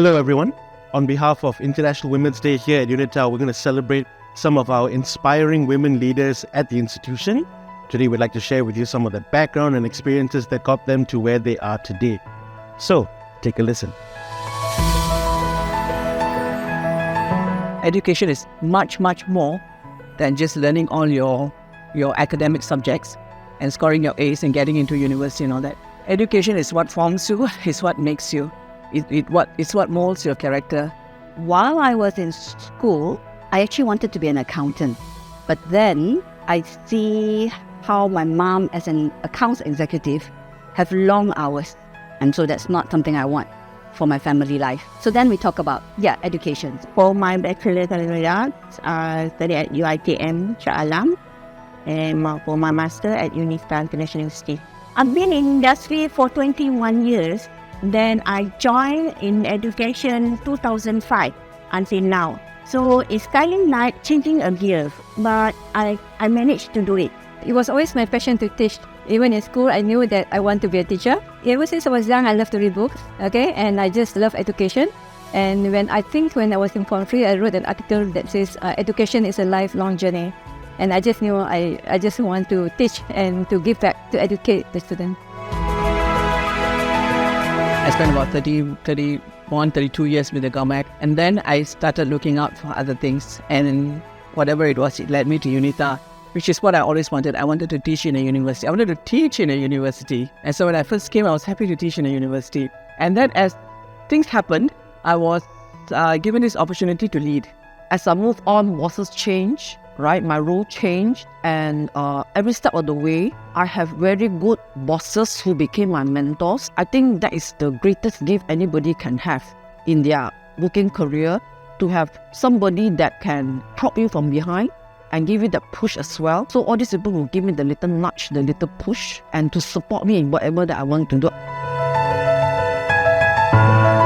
Hello everyone. On behalf of International Women's Day here at UNITAR, we're going to celebrate some of our inspiring women leaders at the institution. Today we'd like to share with you some of the background and experiences that got them to where they are today. So, take a listen. Education is much more than just learning all your academic subjects and scoring your A's and getting into university and all that. Education is what forms you, is what makes you. It's what molds your character. While I was in school, I actually wanted to be an accountant. But then I see how my mom, as an accounts executive, have long hours. And so that's not something I want for my family life. So then we talk about, education. For my bachelor's and results, I studied at UiTM Shah Alam, and for my master at UNITAR International University. I've been in industry for 21 years. Then I joined in education 2005 until now. So it's kind of like changing a gear, but I managed to do it. It was always my passion to teach. Even in school, I knew that I want to be a teacher. Ever since I was young, I love to read books, and I just love education. And when I was in Form 3, I wrote an article that says education is a lifelong journey. And I just knew I just want to teach and to give back, to educate the students. I spent about 32 years with the government, and then I started looking out for other things, and whatever it was, it led me to UNITAR, which is what I always wanted. I wanted to teach in a university. I wanted to teach in a university. And so when I first came, I was happy to teach in a university. And then as things happened, I was given this opportunity to lead. As I moved on, bosses changed, right? My role changed, and every step of the way, I have very good bosses who became my mentors. I think that is the greatest gift anybody can have in their working career, to have somebody that can prop you from behind and give you that push as well. So all these people will give me the little nudge, the little push, and to support me in whatever that I want to do.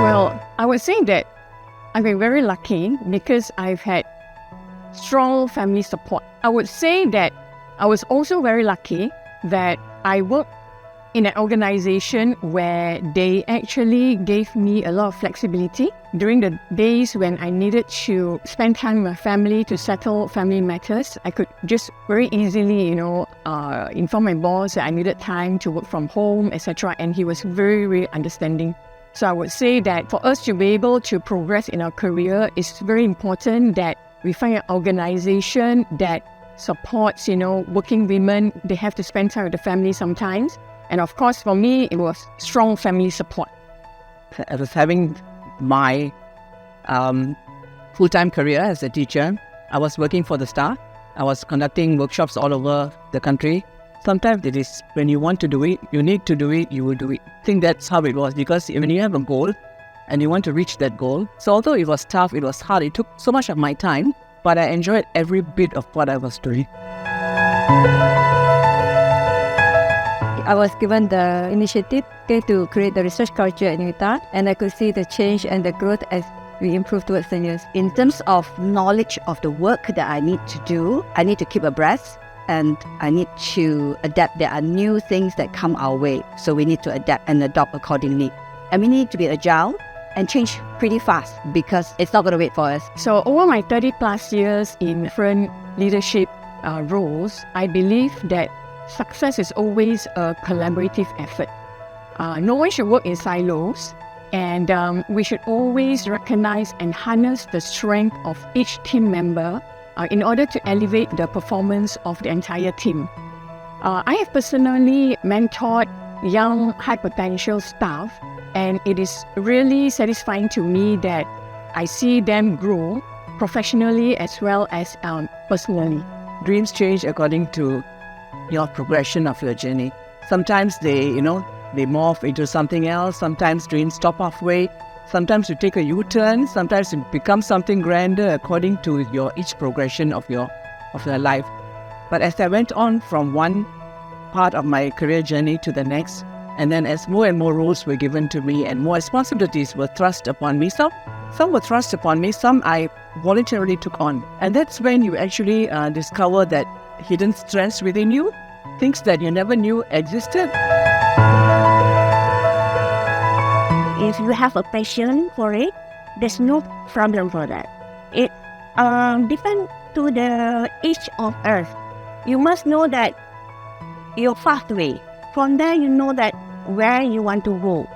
Well, I would say that I've been very lucky because I've had strong family support. I would say that I was also very lucky that I worked in an organization where they actually gave me a lot of flexibility during the days when I needed to spend time with my family to settle family matters. I could just very easily, inform my boss that I needed time to work from home, etc. And he was very understanding. So I would say that for us to be able to progress in our career, it's very important that we find an organization that supports, working women. They have to spend time with the family sometimes. And of course, for me, it was strong family support. I was having my full-time career as a teacher. I was working for the Star. I was conducting workshops all over the country. Sometimes it is when you want to do it, you need to do it, you will do it. I think that's how it was, because when you have a goal and you want to reach that goal, so although it was tough, it was hard, it took so much of my time, but I enjoyed every bit of what I was doing. I was given the initiative to create the research culture at UNITAR, and I could see the change and the growth as we improve towards the years. In terms of knowledge of the work that I need to do, I need to keep abreast, and I need to adapt. There are new things that come our way, so we need to adapt and adopt accordingly. And we need to be agile and change pretty fast, because it's not going to wait for us. So over my 30 plus years in different leadership roles, I believe that success is always a collaborative effort. No one should work in silos, and we should always recognize and harness the strength of each team member in order to elevate the performance of the entire team. I have personally mentored young, high-potential staff, and it is really satisfying to me that I see them grow professionally as well as personally. Dreams change according to your progression of your journey. Sometimes they morph into something else. Sometimes dreams stop halfway. Sometimes you take a U-turn. Sometimes it becomes something grander according to your each progression of your life. But as I went on from one part of my career journey to the next, and then as more and more roles were given to me and more responsibilities were thrust upon me, some were thrust upon me, some I voluntarily took on. And that's when you actually discover that hidden strengths within you, things that you never knew existed. If you have a passion for it, There's no problem for that. It depends to the age of Earth. You must know that your pathway. From there, you know that where you want to go.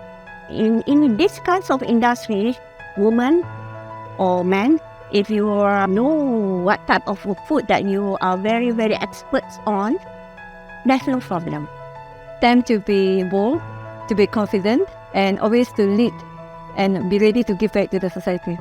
In this kinds of industry, woman or man, if you know what type of food that you are very, very experts on, there's no problem. Tend to be bold, to be confident, and always to lead and be ready to give back to the society.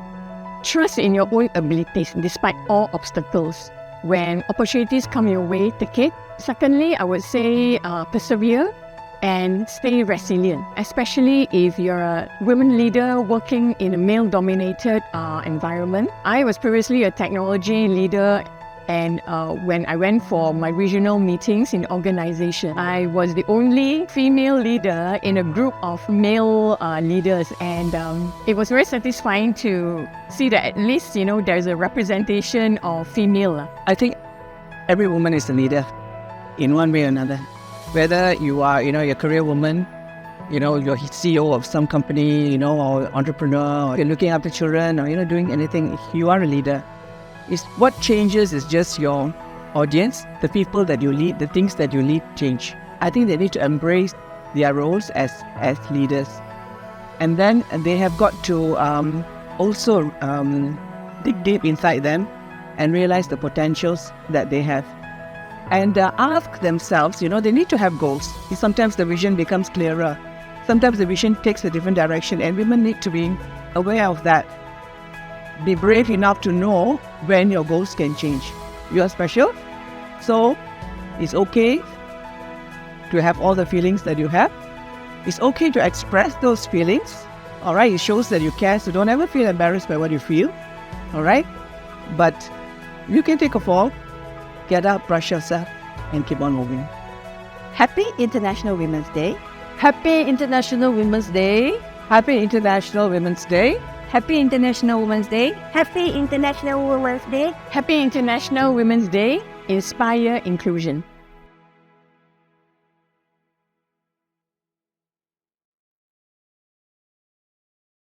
Trust in your own abilities despite all obstacles. When opportunities come your way, take it. Secondly, I would say persevere and stay resilient, especially if you're a women leader working in a male-dominated environment. I was previously a technology leader, and when I went for my regional meetings in organization, I was the only female leader in a group of male leaders, and it was very satisfying to see that at least, there's a representation of female. I think every woman is a leader in one way or another. Whether you are, you're a career woman, you're CEO of some company, or entrepreneur, or you're looking after children, or doing anything, you are a leader. What changes is just your audience, the people that you lead, the things that you lead change. I think they need to embrace their roles as leaders. And then they have got to also dig deep inside them and realize the potentials that they have. And ask themselves, they need to have goals. Sometimes the vision becomes clearer. Sometimes the vision takes a different direction, and women need to be aware of that. Be brave enough to know when your goals can change. You are special, so it's okay to have all the feelings that you have. It's okay to express those feelings. All right, it shows that you care, so don't ever feel embarrassed by what you feel. All right, but you can take a fall. Get up, brush yourself, and keep on moving. Happy International Women's Day. Happy International Women's Day. Happy International Women's Day. Happy International Women's Day. Happy International Women's Day. Happy International Women's Day. Inspire inclusion.